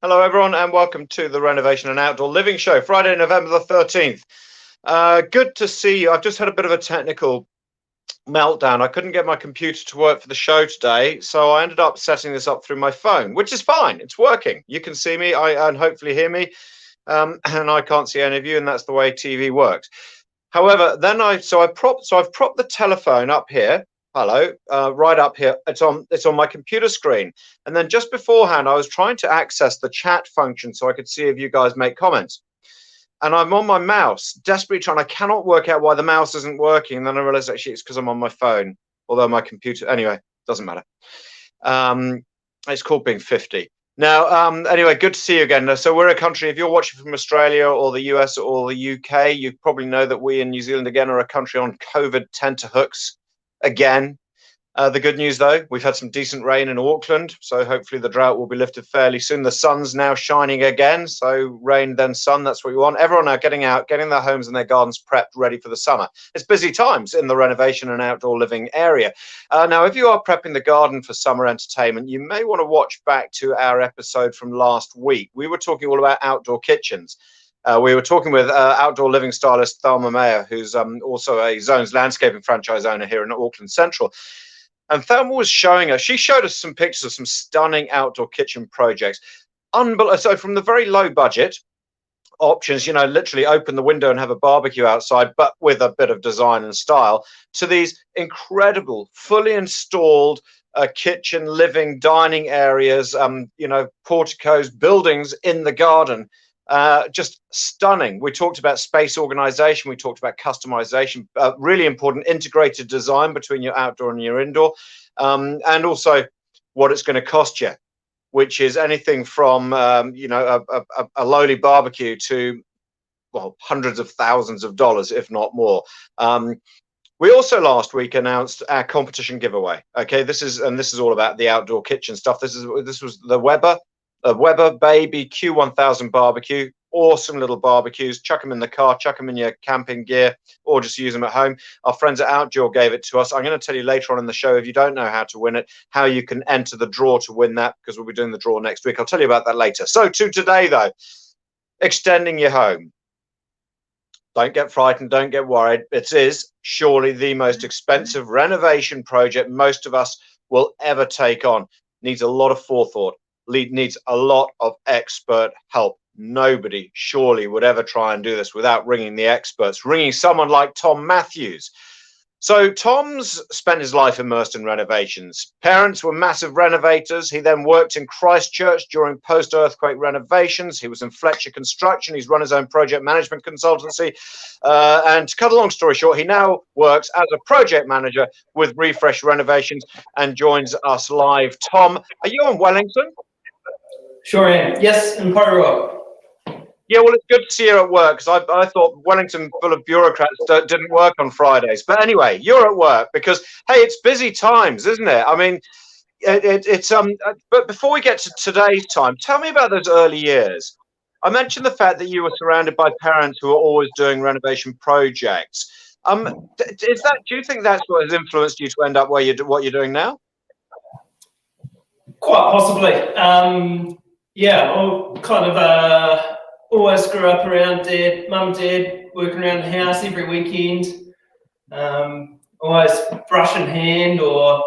Hello, everyone, and welcome to the Renovation and Outdoor Living Show, Friday, November the 13th. Good to see you. I've just had a bit of a technical meltdown. I couldn't get my computer to work for the show today, so I ended up setting this up through my phone, which is fine. It's working. You can see me and hopefully hear me, and I can't see any of you, and that's the way TV works. However, then I've propped the telephone up here. Hello, right up here. It's on my computer screen. And then just beforehand, I was trying to access the chat function so I could see if you guys make comments. And I'm on my mouse, desperately trying. I cannot work out why the mouse isn't working. And then I realized actually it's because I'm on my phone. Although my computer, anyway, doesn't matter. It's called being 50. Now, anyway, good to see you again. So we're a country, if you're watching from Australia or the US or the UK, you probably know that we in New Zealand, again, are a country on COVID tenterhooks again. The good news, though, we've had some decent rain in Auckland, so hopefully the drought will be lifted fairly soon. The sun's now shining again, so rain then sun, that's what we want. Everyone now getting out, getting their homes and their gardens prepped, ready for the summer. It's busy times in the renovation and outdoor living area. Now, if you are prepping the garden for summer entertainment, you may want to watch back to our episode from last week. We were talking all about outdoor kitchens. We were talking with outdoor living stylist Thelma Mayer, who's also a Zones landscaping franchise owner here in Auckland Central. And Thelma was she showed us some pictures of some stunning outdoor kitchen projects. So from the very low budget options, literally open the window and have a barbecue outside, but with a bit of design and style, to these incredible, fully installed kitchen, living, dining areas, porticos, buildings in the garden. Just stunning. We talked about space organization. We talked about customization, really important integrated design between your outdoor and your indoor, and also what it's going to cost you, which is anything from, a lowly barbecue to, well, hundreds of thousands of dollars, if not more. We also last week announced our competition giveaway. Okay, this is all about the outdoor kitchen stuff. This was the Weber Baby Q1000 barbecue. Awesome little barbecues. Chuck them in the car, chuck them in your camping gear, or just use them at home. Our friends at Outdoor gave it to us. I'm going to tell you later on in the show, if you don't know how to win it, how you can enter the draw to win that, because we'll be doing the draw next week. I'll tell you about that later. So to today, though, extending your home. Don't get frightened, don't get worried. It is surely the most expensive renovation project most of us will ever take on. Needs a lot of forethought. Needs a lot of expert help. Nobody surely would ever try and do this without ringing the experts, ringing someone like Tom Matthews. So Tom's spent his life immersed in renovations. Parents were massive renovators. He then worked in Christchurch during post-earthquake renovations. He was in Fletcher Construction. He's run his own project management consultancy. And to cut a long story short, he now works as a project manager with Refresh Renovations and joins us live. Tom, are you in Wellington? Sure am. Yes, in Party Rock. Yeah, well, it's good to see you at work, because I thought Wellington full of bureaucrats didn't work on Fridays. But anyway, you're at work because, hey, it's busy times, isn't it? I mean, but before we get to today's time, tell me about those early years. I mentioned the fact that you were surrounded by parents who are always doing renovation projects. Do you think that's what has influenced you to end up what you're doing now? Quite possibly. Yeah, well, kind of always grew up around mum and dad, working around the house every weekend. Always brush in hand or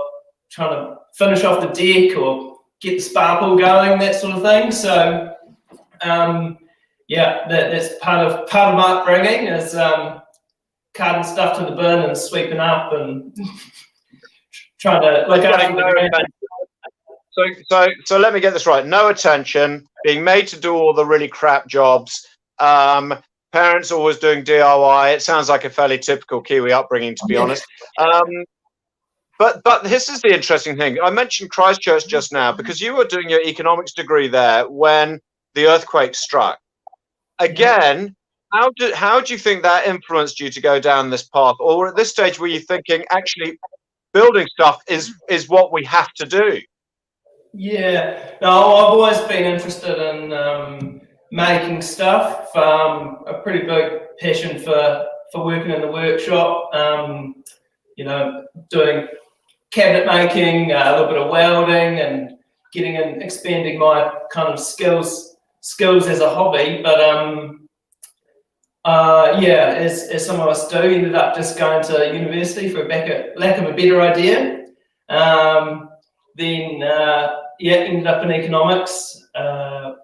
trying to finish off the deck or get the sparkle going, that sort of thing. So, yeah, that's part of my upbringing is carting stuff to the bin and sweeping up and trying to look after the ground. So let me get this right. No attention, being made to do all the really crap jobs. Parents always doing DIY. It sounds like a fairly typical Kiwi upbringing, to be honest. But this is the interesting thing. I mentioned Christchurch just now because you were doing your economics degree there when the earthquake struck. Again, how do you think that influenced you to go down this path? Or at this stage, were you thinking, actually, building stuff is what we have to do? Yeah, no, I've always been interested in making stuff. A pretty big passion for working in the workshop. Doing cabinet making, a little bit of welding, and getting and expanding my kind of skills as a hobby. But yeah, as some of us do, ended up just going to university for lack of a better idea. Then yeah, ended up in economics, and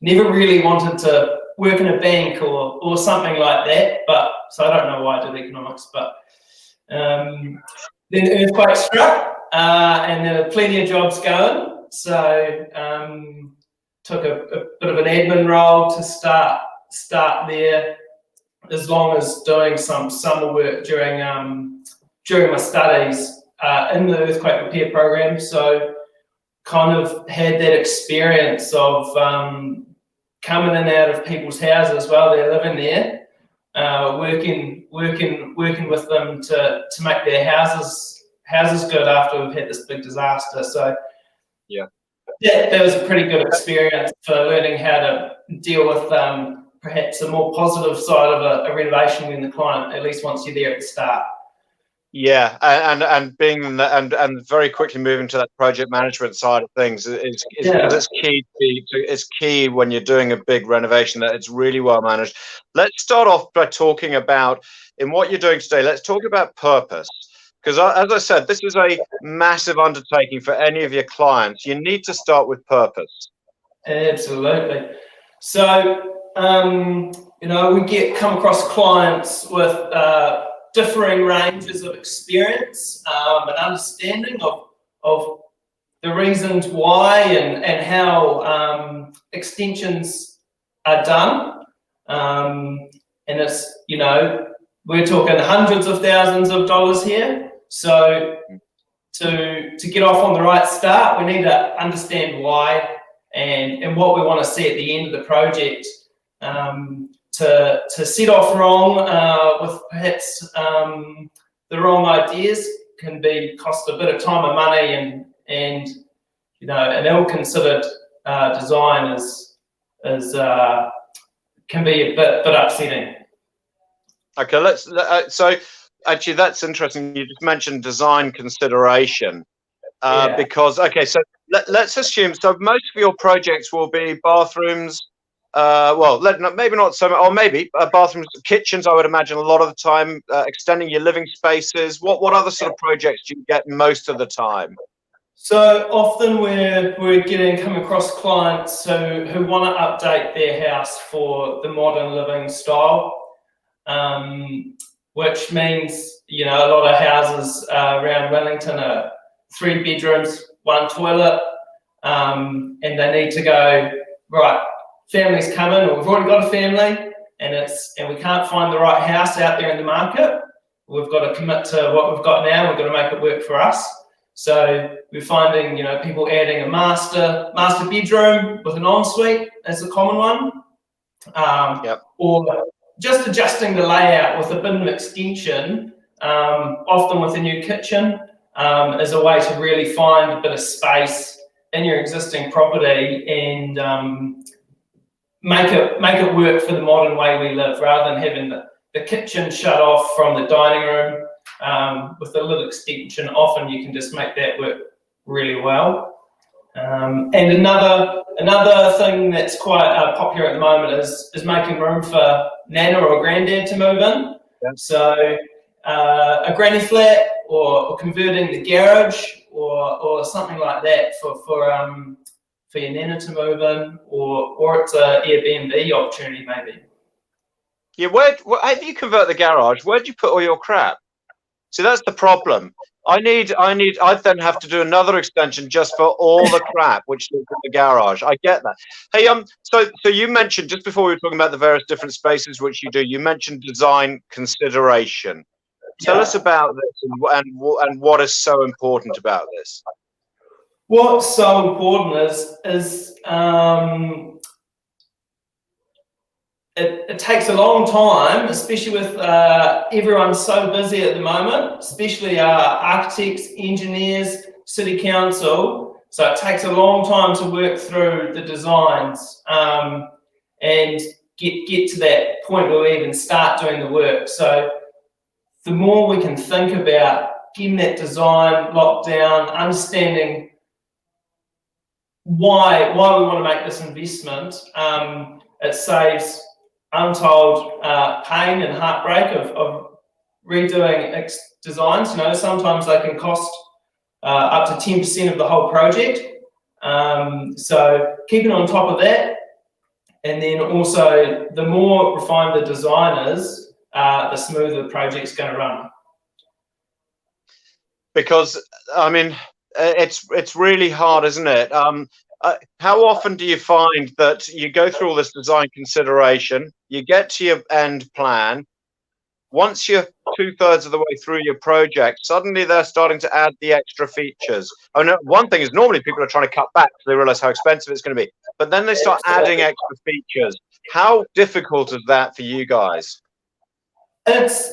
never really wanted to work in a bank or something like that. But so I don't know why I did economics, but then the earthquake struck, and there were plenty of jobs going. So took a bit of an admin role to start there, as long as doing some summer work during my studies in the earthquake repair program. So kind of had that experience of coming in and out of people's houses while they're living there, working with them to make their houses good after we've had this big disaster. So yeah, that was a pretty good experience for learning how to deal with perhaps a more positive side of a renovation when the client at least wants you there at the start. Yeah, and being and very quickly moving to that project management side of things is that's key. It's key when you're doing a big renovation that it's really well managed. Let's start off by talking about, in what you're doing today, let's talk about purpose. Because as I said, this is a massive undertaking for any of your clients. You need to start with purpose. Absolutely. So you know, we come across clients with differing ranges of experience and understanding of the reasons why and how extensions are done. And it's, you know, we're talking hundreds of thousands of dollars here. So to get off on the right start, we need to understand why and what we want to see at the end of the project. To set off wrong with perhaps the wrong ideas can cost a bit of time and money, and you know, an ill-considered design can be a bit upsetting. Okay, so actually that's interesting. You just mentioned design consideration, Yeah. because so let's assume, so most of your projects will be bathrooms. Well, maybe not so much, or maybe bathrooms, kitchens. I would imagine a lot of the time, extending your living spaces. What other sort of projects do you get most of the time? So often we're come across clients who want to update their house for the modern living style, which means, you know, a lot of houses around Wellington are 3 bedrooms, 1 toilet, and they need to go, right, families come in, or we've already got a family, and we can't find the right house out there in the market. We've got to commit to what we've got now. We've got to make it work for us. So we're finding, you know, people adding a master bedroom with an ensuite as a common one, or just adjusting the layout with a bin extension, often with a new kitchen, as a way to really find a bit of space in your existing property and make it work for the modern way we live, rather than having the kitchen shut off from the dining room. With a little extension, often you can just make that work really well. And another thing that's quite popular at the moment is making room for Nana or Granddad to move in. Yeah. So a granny flat, or converting the garage, or something like that for your Nana to move in, or it's an Airbnb opportunity maybe. Yeah, how do you convert the garage? Where do you put all your crap? See, that's the problem. I then have to do another extension just for all the crap which lives in the garage. I get that. Hey, so you mentioned, just before we were talking about the various different spaces which you do, you mentioned design consideration. Tell us about this and what is so important about this. What's so important is it takes a long time, especially with everyone so busy at the moment, especially architects, engineers, city council. So it takes a long time to work through the designs and get to that point where we even start doing the work. So the more we can think about getting that design locked down, understanding why we want to make this investment. It saves untold pain and heartbreak of redoing designs. You know, sometimes they can cost up to 10% of the whole project. So keeping on top of that, and then also the more refined the design is, the smoother the project's going to run. Because I mean, it's really hard, isn't it? How often do you find that you go through all this design consideration, you get to your end plan, once you're 2/3 of the way through your project, suddenly they're starting to add the extra features. I know one thing is normally people are trying to cut back because they realize how expensive it's going to be, but then they start adding extra features. How difficult is that for you guys? It's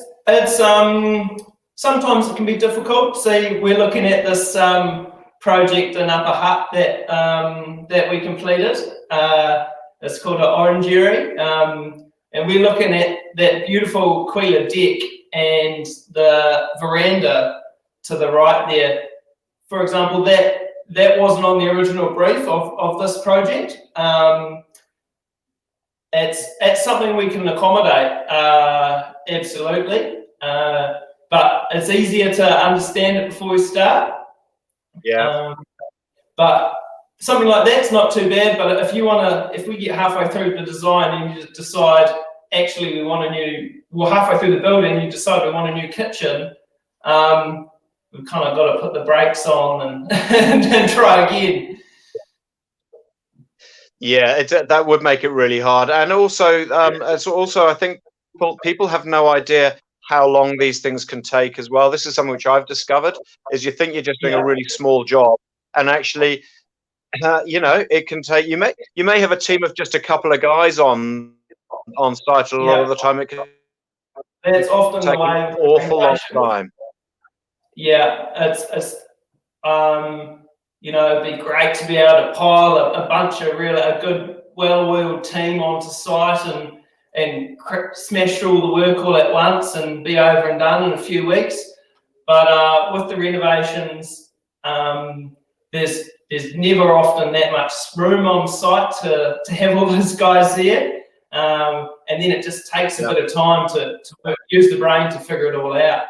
sometimes it can be difficult. See, we're looking at this project in Upper Hutt that we completed. It's called an orangery, and we're looking at that beautiful Quila deck and the veranda to the right there. For example, that wasn't on the original brief of this project. It's something we can accommodate, absolutely. But it's easier to understand it before we start. Yeah. But something like that's not too bad. But if we get halfway through the design and you just decide, actually, halfway through the building, you decide we want a new kitchen, we've kind of got to put the brakes on and try again. Yeah, that would make it really hard. And also, I think people have no idea how long these things can take as well. This is something which I've discovered, is you think you're just doing a really small job, and actually, it can take, you may have a team of just a couple of guys on site, a lot of the time it can That's often take an awful long time. Yeah, it's it'd be great to be able to pile a bunch of a good, well-oiled team onto site and smash through all the work all at once and be over and done in a few weeks. But with the renovations, there's never often that much room on site to have all those guys there. And then it just takes a bit of time to use the brain to figure it all out.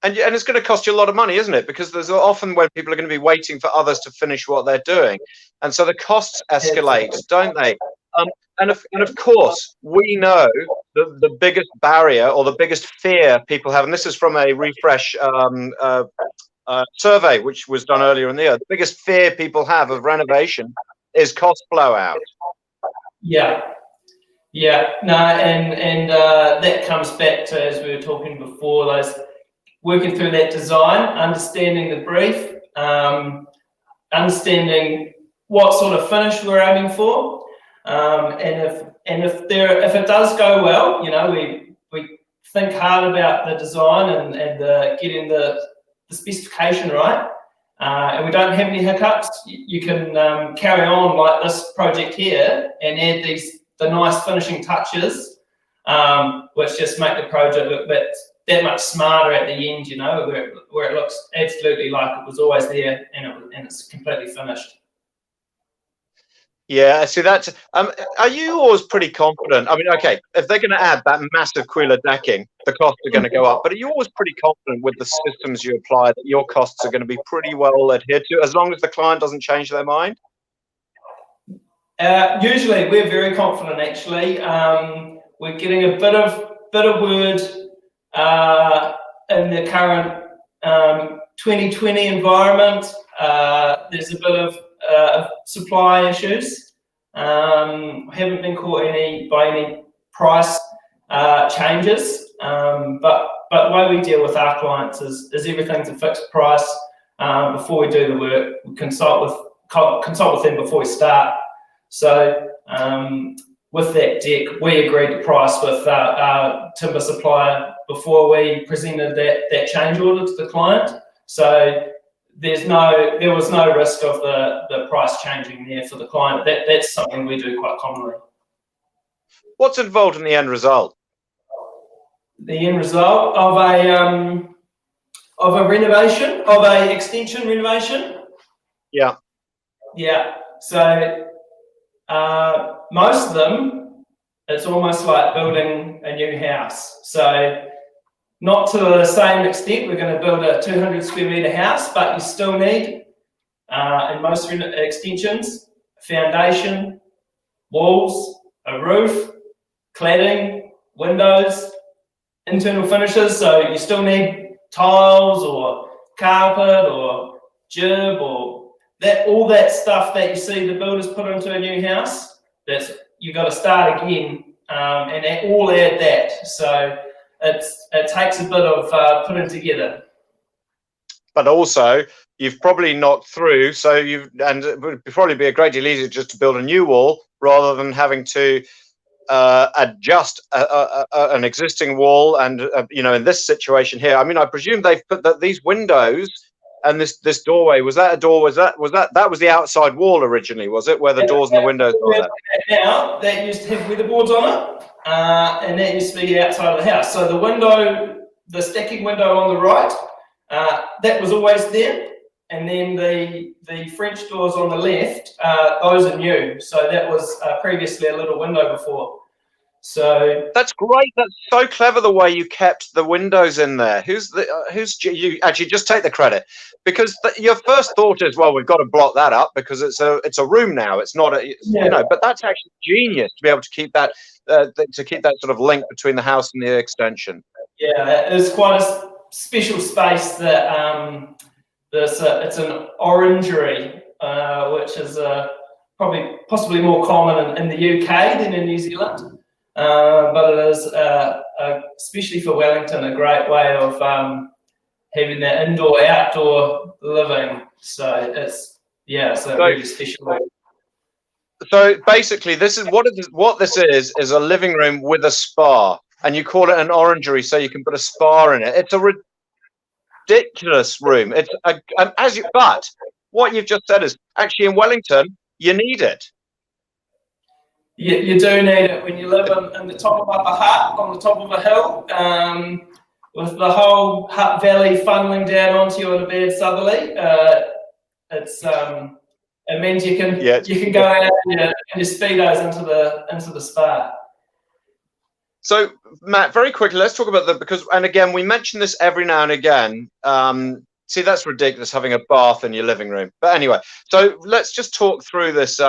And it's going to cost you a lot of money, isn't it? Because there's often when people are going to be waiting for others to finish what they're doing, and so the costs escalate, don't they? And of course, we know the biggest barrier or the biggest fear people have, and this is from a Refresh survey which was done earlier in the year. The biggest fear people have of renovation is cost blowout. Yeah. No, and that comes back to, as we were talking before, those working through that design, understanding the brief, understanding what sort of finish we're aiming for, and if it does go well, we think hard about the design and getting the specification right, and we don't have any hiccups. You can carry on like this project here and add the nice finishing touches, which just make the project look that much smarter at the end, where it looks absolutely like it was always there and it's completely finished. Yeah, see that's. Are you always pretty confident? I mean, okay, if they're going to add that massive Quila decking, the costs are going to go up. But are you always pretty confident with the systems you apply that your costs are going to be pretty well adhered to, as long as the client doesn't change their mind? Usually, we're very confident. Actually, we're getting a bit of word in the current 2020 environment. There's a bit of supply issues. Haven't been caught by any price changes, but the way we deal with our clients is everything's a fixed price before we do the work. We consult with them before we start. So with that deck, we agreed to price with our timber supplier before we presented that change order to the client. So there was no risk of the price changing there for the client. That's something we do quite commonly. What's involved in the end result? The end result of a renovation, of a extension renovation. Yeah. Yeah. So most of them, it's almost like building a new house. So not to the same extent, we're going to build a 200 square metre house, but you still need, in most extensions, foundation, walls, a roof, cladding, windows, internal finishes. So you still need tiles or carpet or gerb or all that stuff that you see the builders put into a new house. That's you've got to start again and all add that. So it takes a bit of putting together. But also, you've probably knocked through, and it would probably be a great deal easier just to build a new wall rather than having to adjust an existing wall. And in this situation here, I mean, I presume they've put that these windows and this doorway, was that a door? That was the outside wall originally, was it, where the doors and the windows are there? Now that used to have weatherboards on it, and that used to be the outside of the house. So the window, the stacking window on the right, that was always there. And then the French doors on the left, those are new. So that was previously a little window before. So that's great. That's so clever the way you kept the windows in there. You actually just take the credit, because your first thought is, well, we've got to block that up because it's a room now. It's not but that's actually genius to be able to keep that sort of link between the house and the extension. Yeah, it's quite a special space that it's an orangery, which is possibly more common in the UK than in New Zealand. But it is, especially for Wellington, a great way of having that indoor-outdoor living. So it's really special. So basically, this is what this is a living room with a spa, and you call it an orangery, so you can put a spa in it. It's a ridiculous room. But what you've just said is actually in Wellington, you need it. You do need it when you live in the top of Upper Hutt, on the top of a hill, with the whole Hutt Valley funneling down onto you in a bad southerly. It means you can go out in your speedos into the spa. So Matt, very quickly, let's talk about and again, we mention this every now and again. See, that's ridiculous, having a bath in your living room. But anyway, so let's just talk through this.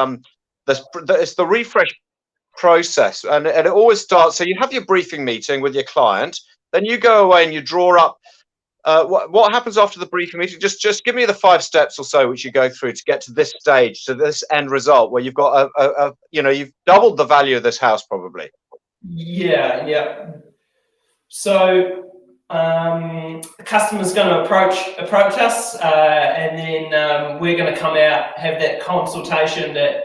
It's the refresh process, and it always starts. So you have your briefing meeting with your client, then you go away and you draw up what happens after the briefing meeting. Just give me the 5 steps or so which you go through to get to this stage, to this end result where you've got you've doubled the value of this house probably. Yeah. So the customer's going to approach us, and then we're going to come out, have that consultation, that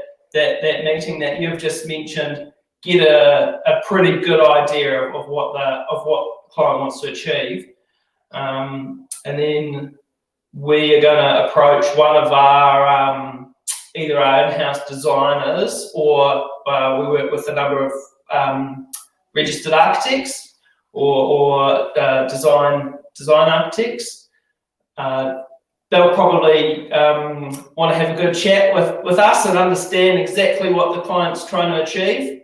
meeting that you've just mentioned, get a pretty good idea of what the client wants to achieve, and then we are going to approach one of our either our in-house designers, or we work with a number of registered architects or design architects. They'll probably want to have a good chat with us and understand exactly what the client's trying to achieve.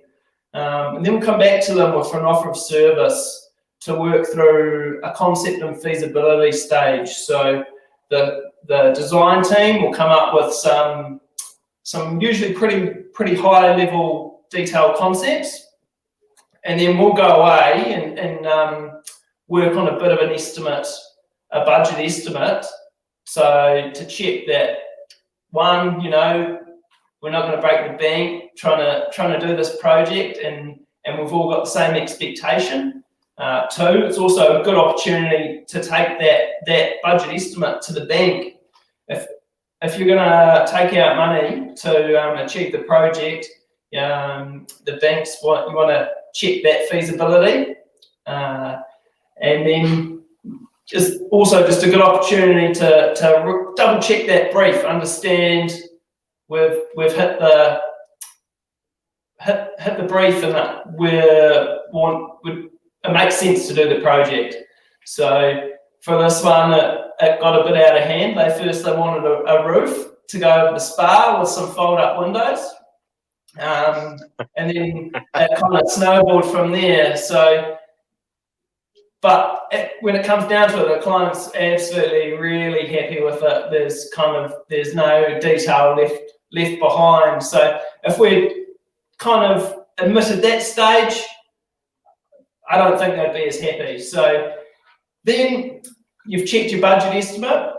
And then we'll come back to them with an offer of service to work through a concept and feasibility stage. So the design team will come up with some usually pretty high level detailed concepts, and then we'll go away and work on a bit of an estimate, a budget estimate. So to check that, one, we're not going to break the bank trying to do this project, and we've all got the same expectation. 2, it's also a good opportunity to take that budget estimate to the bank. If you're going to take out money to achieve the project, the banks you want to check that feasibility, and then just a good opportunity to double check that brief, understand we've hit the brief, and that it makes sense to do the project. So for this one, it got a bit out of hand. They wanted a roof to go with the spa with some fold-up windows. And then it kind of snowballed from there. So, but when it comes down to it, the client's absolutely really happy with it. There's no detail left behind. So if we kind of omitted that stage, I don't think they'd be as happy. So then you've checked your budget estimate.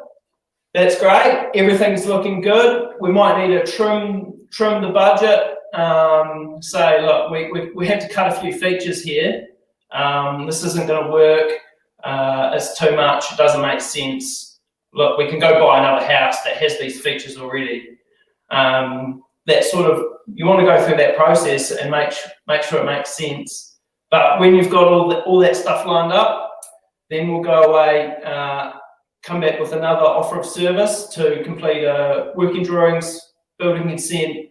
That's great. Everything's looking good. We might need to trim the budget. Say, look, we have to cut a few features here. This isn't going to work. It's too much. It doesn't make sense. Look, we can go buy another house that has these features already. That sort of, you want to go through that process and make sure it makes sense. But when you've got all that stuff lined up, then we'll go away, come back with another offer of service to complete working drawings, building consent,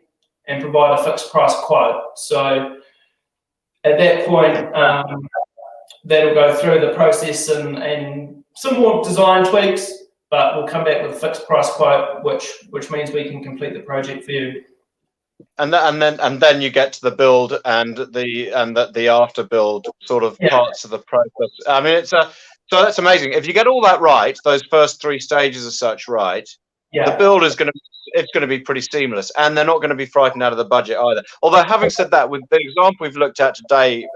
and provide a fixed price quote. So at that point, that'll go through the process and some more design tweaks, but we'll come back with a fixed price quote, which means we can complete the project for you. And then you get to the build and the after build sort of parts of the process. I mean, so that's amazing. If you get all that right, those first 3 stages as such right, the build is going to be pretty seamless, and they're not going to be frightened out of the budget either. Although, having said that, with the example we've looked at today,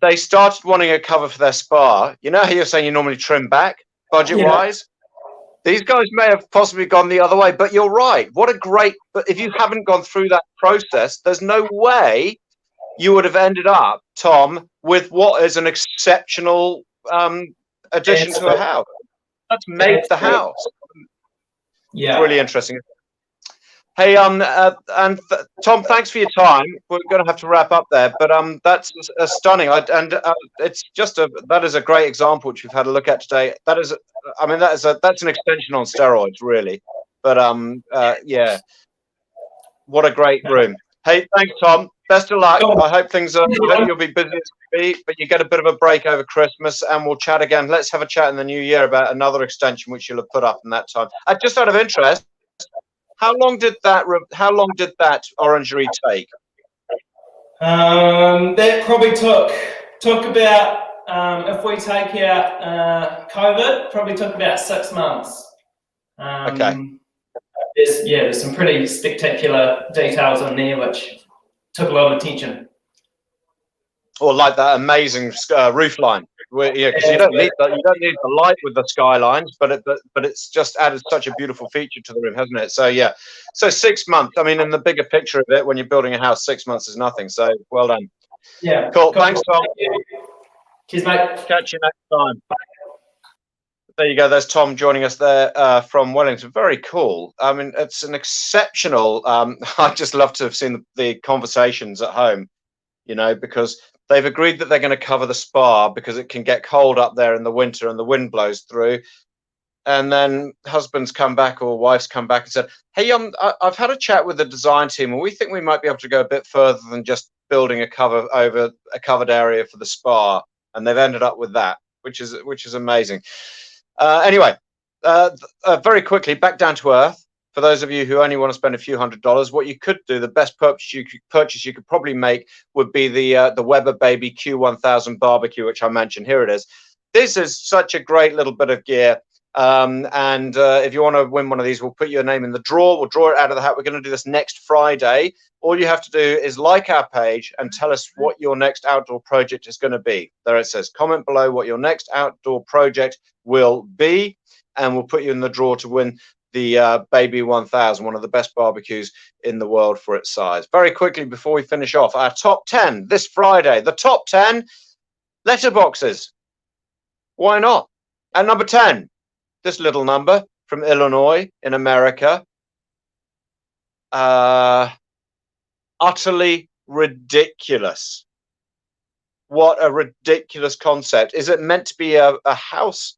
they started wanting a cover for their spa. You know how you're saying you normally trim back budget-wise? These guys may have possibly gone the other way, but you're right. But if you haven't gone through that process, there's no way you would have ended up, Tom, with what is an exceptional addition to a house. That's made the house. Yeah, it's really interesting. Hey, Tom, thanks for your time. We're going to have to wrap up there, but that's stunning. It's just that is a great example which we've had a look at today. That's an extension on steroids, really. But yeah, what a great room. Hey, thanks, Tom. Best of luck. I hope I hope you'll be busy as can be, but you get a bit of a break over Christmas, and we'll chat again. Let's have a chat in the new year about another extension which you'll have put up in that time. Just out of interest, how long did that orangery take? That probably took about, if we take out COVID, probably took about 6 months. Okay. There's some pretty spectacular details in there which took a lot of attention. Or like that amazing roof line. Because you don't need the light with the skylines, but it's just added such a beautiful feature to the room, hasn't it? So yeah, so 6 months. I mean, in the bigger picture of it, when you're building a house, 6 months is nothing. So well done. Yeah. Cool. Thanks, Tom. Cheers, mate. Catch you next time. There you go. There's Tom joining us there from Wellington. Very cool. I mean, it's an exceptional. I just love to have seen the conversations at home, because they've agreed that they're going to cover the spa because it can get cold up there in the winter and the wind blows through. And then husbands come back or wives come back and said, hey, I've had a chat with the design team and we think we might be able to go a bit further than just building a covered area for the spa. And they've ended up with that, which is amazing. Anyway, very quickly, back down to earth. For those of you who only want to spend a few $100s, what you could do, the best purchase you could probably make would be the Weber Baby Q1000 barbecue, which I mentioned. Here it is. This is such a great little bit of gear. And if you want to win one of these, we'll put your name in the draw. We'll draw it out of the hat. We're going to do this next Friday. All you have to do is like our page and tell us what your next outdoor project is going to be. There it says, comment below what your next outdoor project will be, and we'll put you in the draw to win the Baby 1000, one of the best barbecues in the world for its size. Very quickly, before we finish off, our top 10 this Friday. The top 10 letterboxes. Why not? At number 10, this little number from Illinois in America. Utterly ridiculous. What a ridiculous concept. Is it meant to be a house?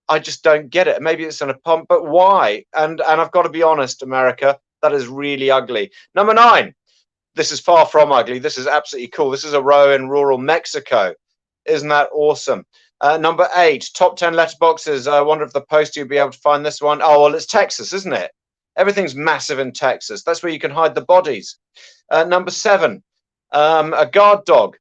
I just don't get it. Maybe it's in a pump, but why? And I've got to be honest, America, that is really ugly. Number 9, this is far from ugly. This is absolutely cool. This is a row in rural Mexico. Isn't that awesome? Number 8, top 10 letterboxes. I wonder if the poster you'll be able to find this one. Oh, well, it's Texas, isn't it? Everything's massive in Texas. That's where you can hide the bodies. Number 7, a guard dog.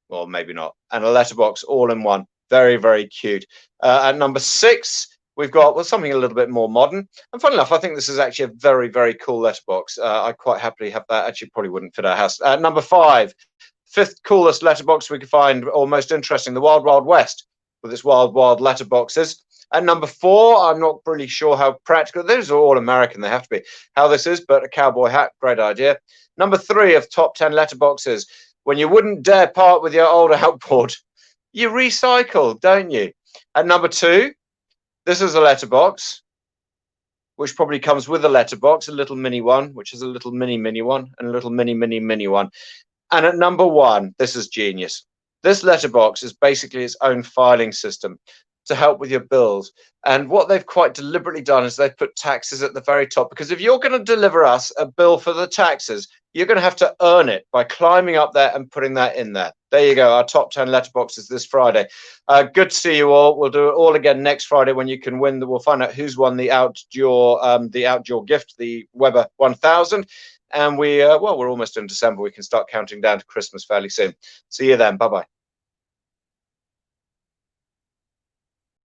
Well, maybe not. And a letterbox all in one. Very, very cute. At number 6, we've got, well, something a little bit more modern. And funny enough, I think this is actually a very, very cool letterbox. I quite happily have that. Actually, probably wouldn't fit our house. Number 5, 5th coolest letterbox we could find, or most interesting, the Wild Wild West, with its wild, wild letterboxes. And number 4, I'm not really sure how practical, those are all American, they have to be, how this is, but a cowboy hat, great idea. Number 3 of top 10 letterboxes, when you wouldn't dare part with your old outboard, you recycle, don't you? And number 2, this is a letterbox, which probably comes with a letterbox, a little mini one, which is a little mini one, and a little mini one. And at number 1, this is genius. This letterbox is basically its own filing system to help with your bills. And what they've quite deliberately done is they've put taxes at the very top, because if you're going to deliver us a bill for the taxes, you're going to have to earn it by climbing up there and putting that in there. There you go, our top 10 letterboxes this Friday. Good to see you all. We'll do it all again next Friday when you can win. We'll find out who's won the outdoor gift, the Weber 1000. And well, we're almost in December. We can start counting down to Christmas fairly soon. See you then. Bye-bye.